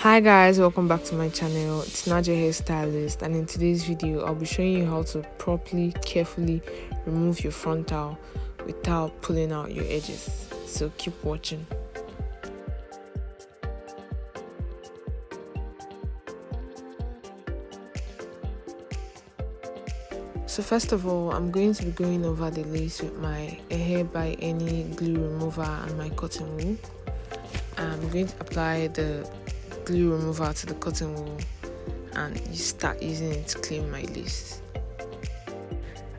Hi guys, welcome back to my channel. It's Nadia Hairstylist, and in today's video I'll be showing you how to properly, carefully remove your frontal without pulling out your edges. So keep watching. So first of all, I'm going to be going over the lace with my hair by any glue remover and my cotton wool. I'm going to apply the glue remover to the cotton wool and you start using it to clean my lace.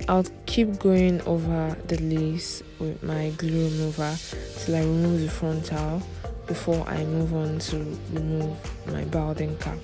I'll keep going over the lace with my glue remover till I remove the frontal before I move on to remove my balding cap.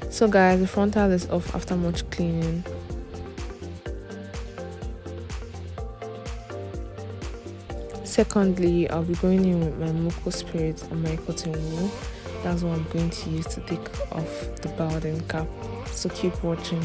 So guys, the frontal is off after much cleaning. Secondly, I'll be going in with my Moko Spirit and my cotton wool. That's what I'm going to use to take off the balding cap. So keep watching.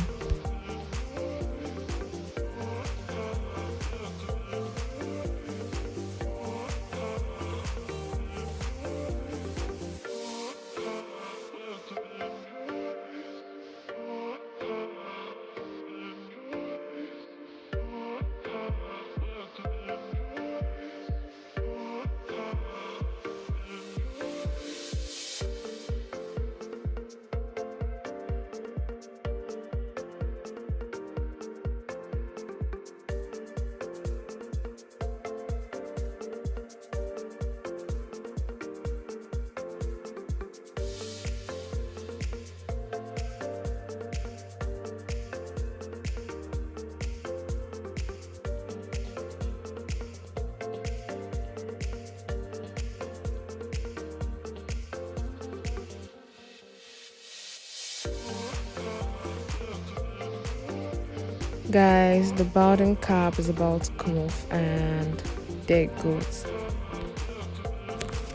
Guys, the balding cap is about to come off and there it goes.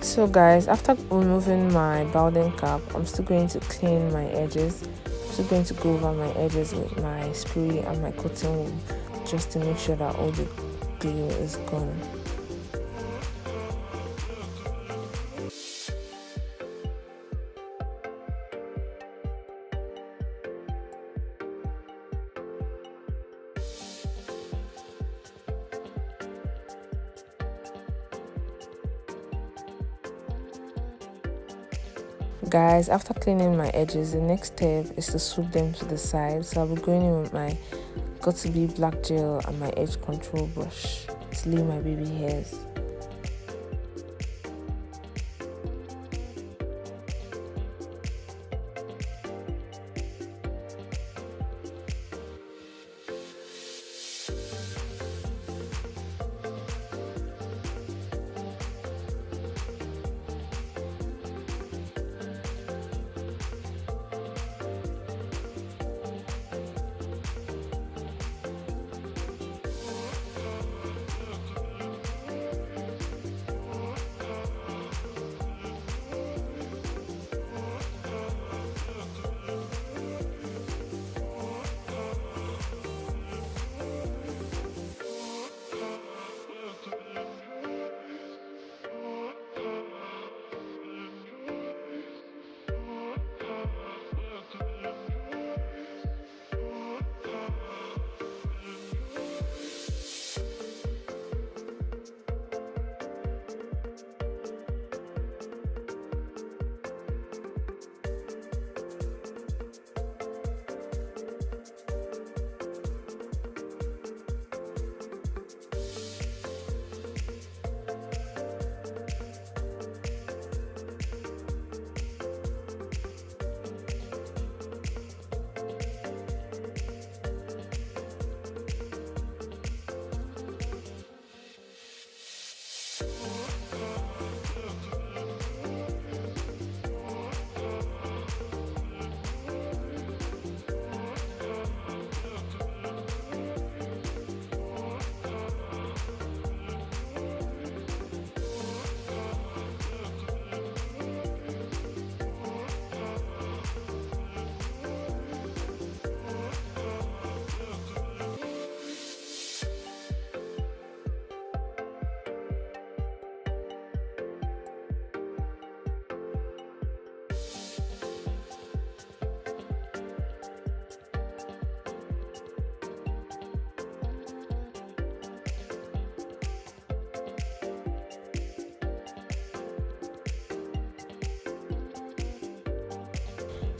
So guys, after removing my balding cap, I'm still going to clean my edges. I'm still going to go over my edges with my spray and my cotton wool just to make sure that all the glue is gone. Guys, after cleaning my edges, the next step is to sweep them to the side. So I'll be going in with my got to be black gel and my edge control brush to leave my baby hairs.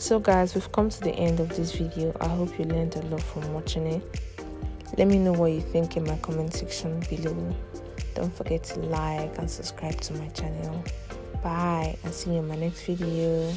So guys, we've come to the end of this video. I hope you learned a lot from watching it. Let me know what you think in my comment section below. Don't forget to like and subscribe to my channel. Bye, and see you in my next video.